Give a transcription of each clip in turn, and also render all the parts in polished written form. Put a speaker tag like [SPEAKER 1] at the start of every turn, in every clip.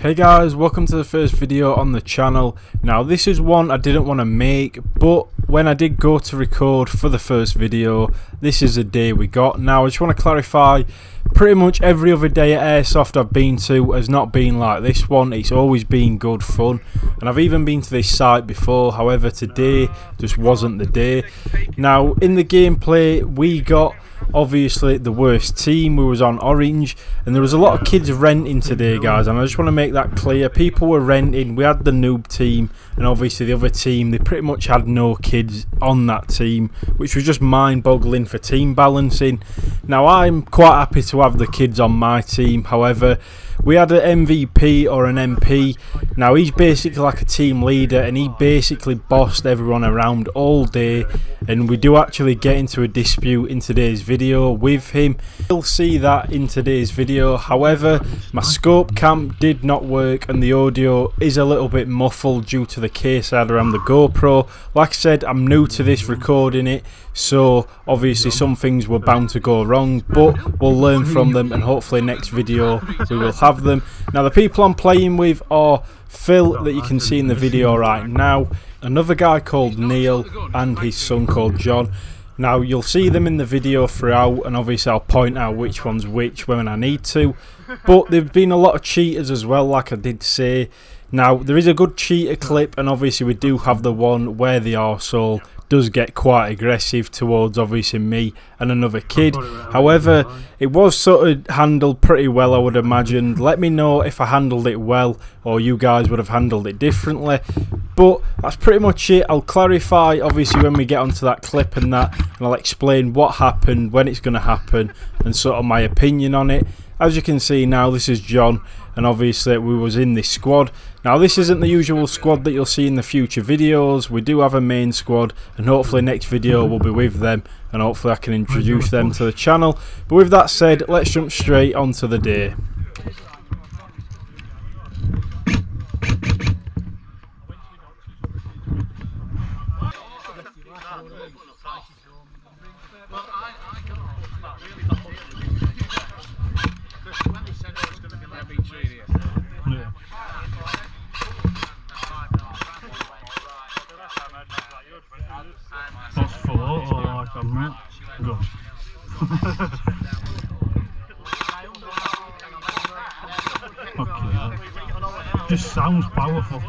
[SPEAKER 1] Hey guys, welcome to the first video on the channel. Now this is one I didn't want to make, but when I did go to record for the first video, this is the day we got. Now I just want to clarify, pretty much every other day at Airsoft I've been to has not been like this one. It's always been good fun, and I've even been to this site before. However, today just wasn't the day. Now in the gameplay we got obviously the worst team. We was on orange, and there was a lot of kids renting today, guys, and I just want to make that clear. People were renting. We had the noob team, and obviously the other team, they pretty much had no kids on that team, which was just mind-boggling for team balancing. Now I'm quite happy to have the kids on my team. However, we had an MVP or an MP. Now he's basically like a team leader, and he basically bossed everyone around all day, and we do actually get into a dispute in today's video with him. You'll see that in today's video. However, my scope cam did not work, and the audio is a little bit muffled due to the case I had around the GoPro. Like I said, I'm new to this, recording it, so obviously some things were bound to go wrong, but we'll learn from them, and hopefully next video we will have them. Now the people I'm playing with are Phil, that you can see in the video right now, another guy called Neil, and his son called John. Now you'll see them in the video throughout, and obviously I'll point out which one's which when I need to, but there've been a lot of cheaters as well, like I did say. Now there is a good cheater clip, and obviously we do have the one where the arsehole does get quite aggressive towards obviously me and another kid. However, it was sort of handled pretty well, I would imagine. Let me know if I handled it well, or you guys would have handled it differently. But that's pretty much it. I'll clarify obviously when we get onto that clip and that, and I'll explain what happened, when it's going to happen, and sort of my opinion on it. As you can see now, this is John, and obviously we was in this squad. Now this isn't the usual squad that you'll see in the future videos. We do have a main squad, and hopefully next video will be with them, and hopefully I can introduce them to the channel. But with that said, let's jump straight onto the day.
[SPEAKER 2] That's full or like I'm right? Good. Okay. Just sounds powerful.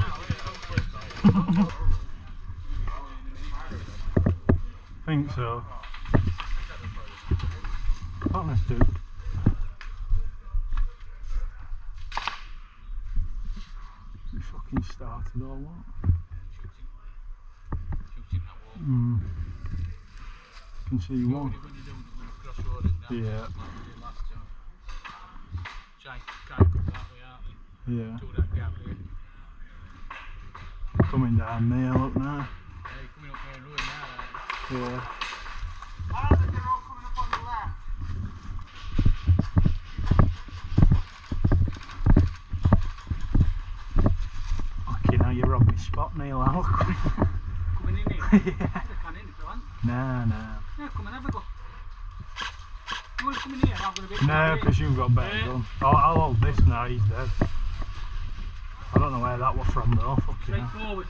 [SPEAKER 2] Think so. What let's do? We fucking started or what? Can see one. Yeah. Yeah. Coming down there, look now. Yeah. Okay, now you're on my spot, Neil.
[SPEAKER 3] Coming in here?
[SPEAKER 2] Yeah. Nah.
[SPEAKER 3] Yeah, come and have a go. You want to come in here? I'm going to be.
[SPEAKER 2] No, because you've got better gun. I'll hold this now, he's dead. I don't know where that was from though, fucking hell.
[SPEAKER 3] Straightforward.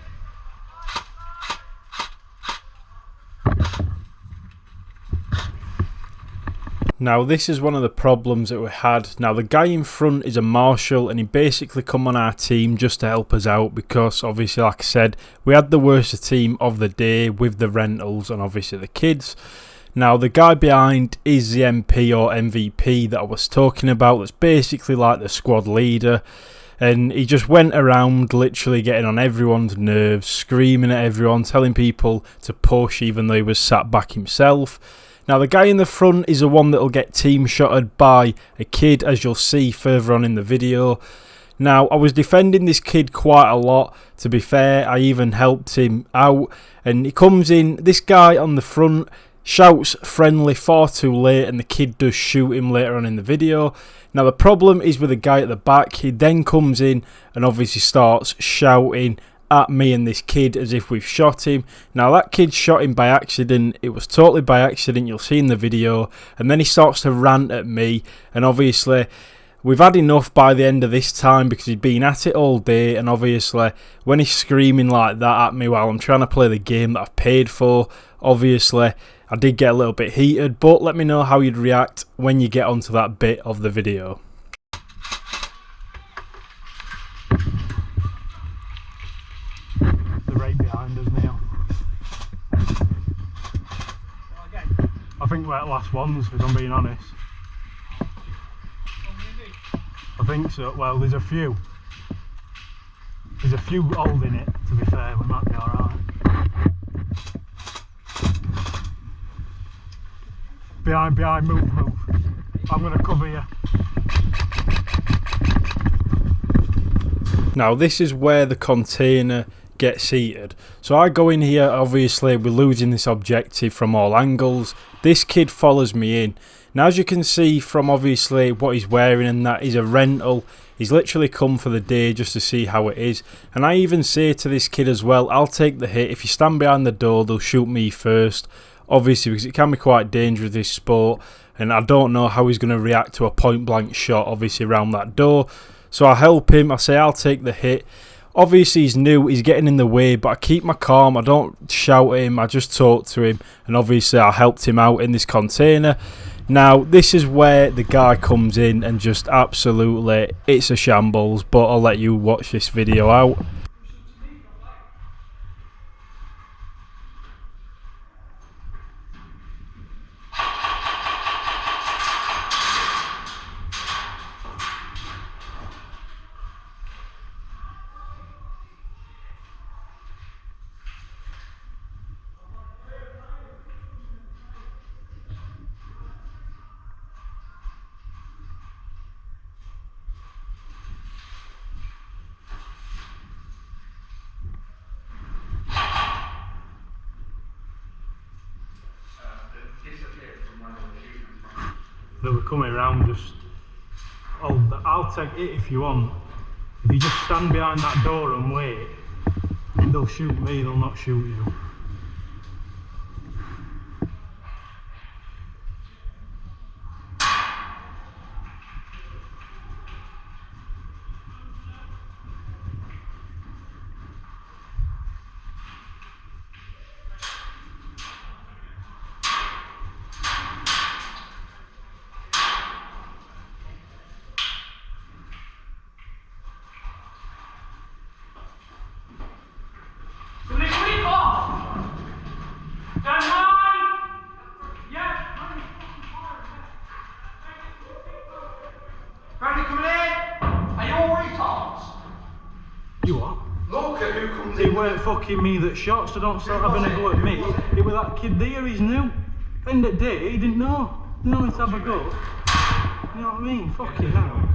[SPEAKER 1] Now this is one of the problems that we had. Now the guy in front is a marshal, and he basically come on our team just to help us out, because obviously like I said, we had the worst team of the day with the rentals and obviously the kids. Now the guy behind is the MP or MVP that I was talking about, that's basically like the squad leader, and he just went around literally getting on everyone's nerves, screaming at everyone, telling people to push even though he was sat back himself. Now the guy in the front is the one that will get team shotted by a kid, as you'll see further on in the video. Now I was defending this kid quite a lot, to be fair. I even helped him out, and he comes in, this guy on the front shouts friendly far too late, and the kid does shoot him later on in the video. Now the problem is with the guy at the back. He then comes in and obviously starts shouting at me and this kid as if we've shot him. Now that kid shot him by accident. It was totally by accident, you'll see in the video. And then he starts to rant at me, and obviously We've had enough by the end of this time because he'd been at it all day, and obviously when he's screaming like that at me while I'm trying to play the game that I've paid for, obviously I did get a little bit heated. But let me know how you'd react when you get onto that bit of the video.
[SPEAKER 2] They're right behind us now. I think we're at last ones, if I'm being honest. I think so. Well, there's a few. There's a few holding it, to be fair. We might be alright. Behind, move. I'm going to cover you.
[SPEAKER 1] Now this is where the container gets heated. So I go in here, obviously we're losing this objective from all angles. This kid follows me in. Now as you can see from obviously what he's wearing and that is a rental, he's literally come for the day just to see how it is. And I even say to this kid as well, I'll take the hit. If you stand behind the door, they'll shoot me first. Obviously because it can be quite dangerous, this sport, and I don't know how he's going to react to a point blank shot obviously around that door. So I help him, I say I'll take the hit. Obviously he's new, he's getting in the way, but I keep my calm, I don't shout at him, I just talk to him, and obviously I helped him out in this container. Now this is where the guy comes in and just absolutely, it's a shambles, but I'll let you watch this video out.
[SPEAKER 2] They were coming around just... Oh, I'll take it if you want. If you just stand behind that door and wait, they'll shoot me, they'll not shoot you. You what?
[SPEAKER 3] Look at who comes
[SPEAKER 2] It
[SPEAKER 3] in.
[SPEAKER 2] weren't fucking me that shot, so don't start having a go at me. It was that kid there, he's new. End of the day, he didn't know. He didn't know he'd have a go. You know what I mean? Fucking hell.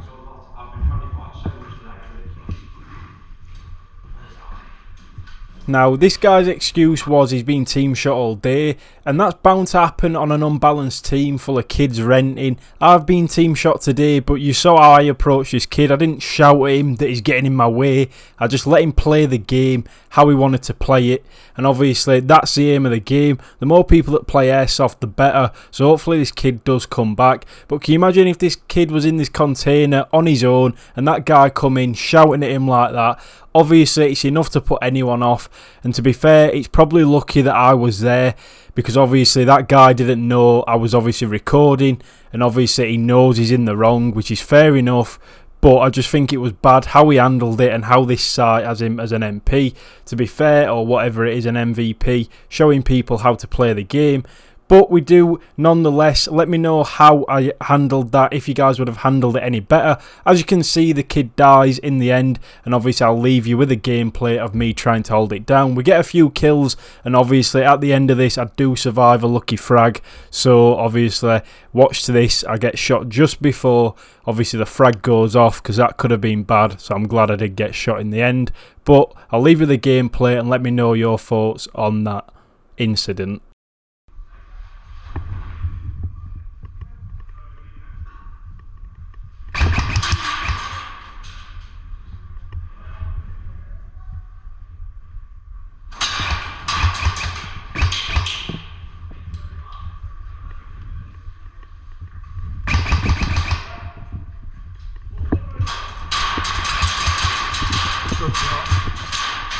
[SPEAKER 1] Now this guy's excuse was he's been team shot all day, and that's bound to happen on an unbalanced team full of kids renting. I've been team shot today, but you saw how I approached this kid. I didn't shout at him that he's getting in my way. I just let him play the game how he wanted to play it, and obviously that's the aim of the game. The more people that play Airsoft, the better, so hopefully this kid does come back. But can you imagine if this kid was in this container on his own and that guy come in shouting at him like that? Obviously it's enough to put anyone off, and to be fair, it's probably lucky that I was there, because obviously that guy didn't know I was obviously recording, and obviously he knows he's in the wrong, which is fair enough. But I just think it was bad how he handled it, and how this site has him as an MP, to be fair, or whatever it is, an MVP, showing people how to play the game. But we do nonetheless. Let me know how I handled that, if you guys would have handled it any better. As you can see, the kid dies in the end, and obviously I'll leave you with a gameplay of me trying to hold it down. We get a few kills, and obviously at the end of this I do survive a lucky frag. So obviously watch to this, I get shot just before obviously the frag goes off, because that could have been bad. So I'm glad I did get shot in the end. But I'll leave you the gameplay and let me know your thoughts on that incident.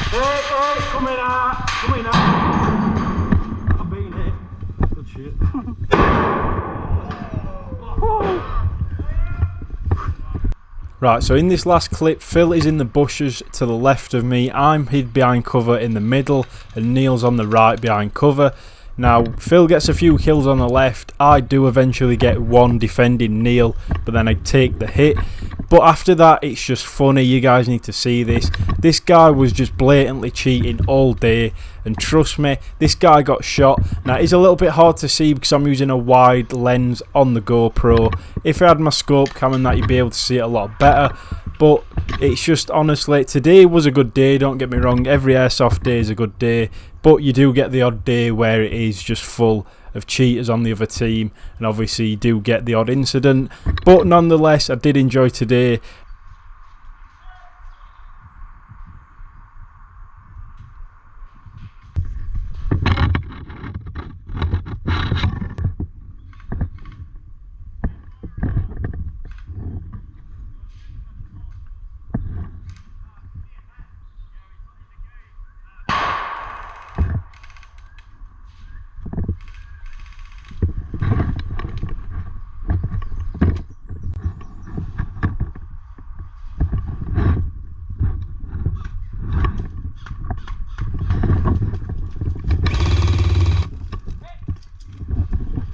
[SPEAKER 2] Hey, come in out. Come in out. I've been hit. Good shit.
[SPEAKER 1] Right, so in this last clip, Phil is in the bushes to the left of me, I'm hid behind cover in the middle, and Neil's on the right behind cover. Now, Phil gets a few kills on the left, I do eventually get one defending Neil, but then I take the hit. But after that, it's just funny, you guys need to see this. This guy was just blatantly cheating all day, and trust me, this guy got shot. Now, it's a little bit hard to see because I'm using a wide lens on the GoPro. If I had my scope cam and that, you'd be able to see it a lot better. But it's just, honestly, today was a good day, don't get me wrong, every Airsoft day is a good day, but you do get the odd day where it is just full of cheaters on the other team, and obviously you do get the odd incident, but nonetheless I did enjoy today.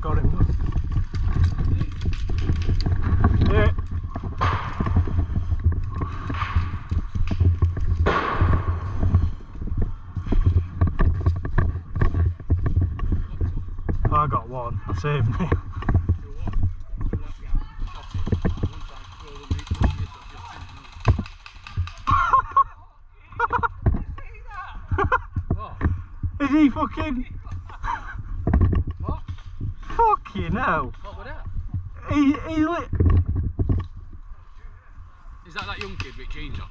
[SPEAKER 2] Got him. Yeah. I got one. I saved me. Is he fucking...
[SPEAKER 3] What?
[SPEAKER 2] Fucking hell.
[SPEAKER 3] What was that?
[SPEAKER 2] He lit...
[SPEAKER 3] Is that young kid with jeans on?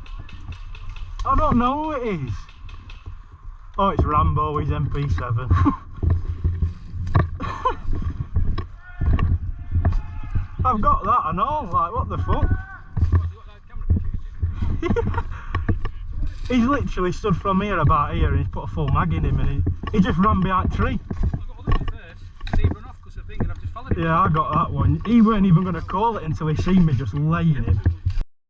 [SPEAKER 2] I don't know who it is. Oh, it's Rambo, he's MP7. I've got that, I know, like, what the fuck? He's literally stood from here about here and he's put a full mag in him and he just ran behind a tree. Yeah, I got that one. He weren't even going to call it until he seen me just laying him.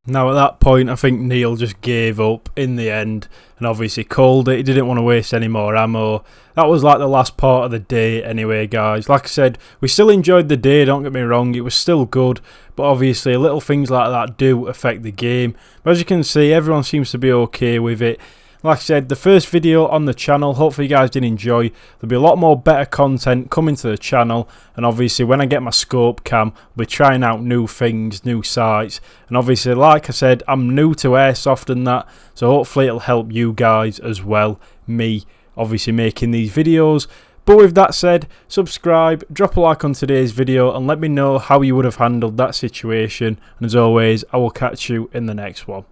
[SPEAKER 1] Now at that point I think Neil just gave up in the end and obviously called it. He didn't want to waste any more ammo. That was like the last part of the day anyway, guys. Like I said, we still enjoyed the day, don't get me wrong, it was still good, but obviously little things like that do affect the game. But as you can see, everyone seems to be okay with it. Like I said, the first video on the channel, hopefully you guys did enjoy. There'll be a lot more better content coming to the channel, and obviously when I get my scope cam, I'll be trying out new things, new sights, and obviously like I said, I'm new to Airsoft and that, so hopefully it'll help you guys as well, me obviously making these videos. But with that said, subscribe, drop a like on today's video, and let me know how you would have handled that situation, and as always, I will catch you in the next one.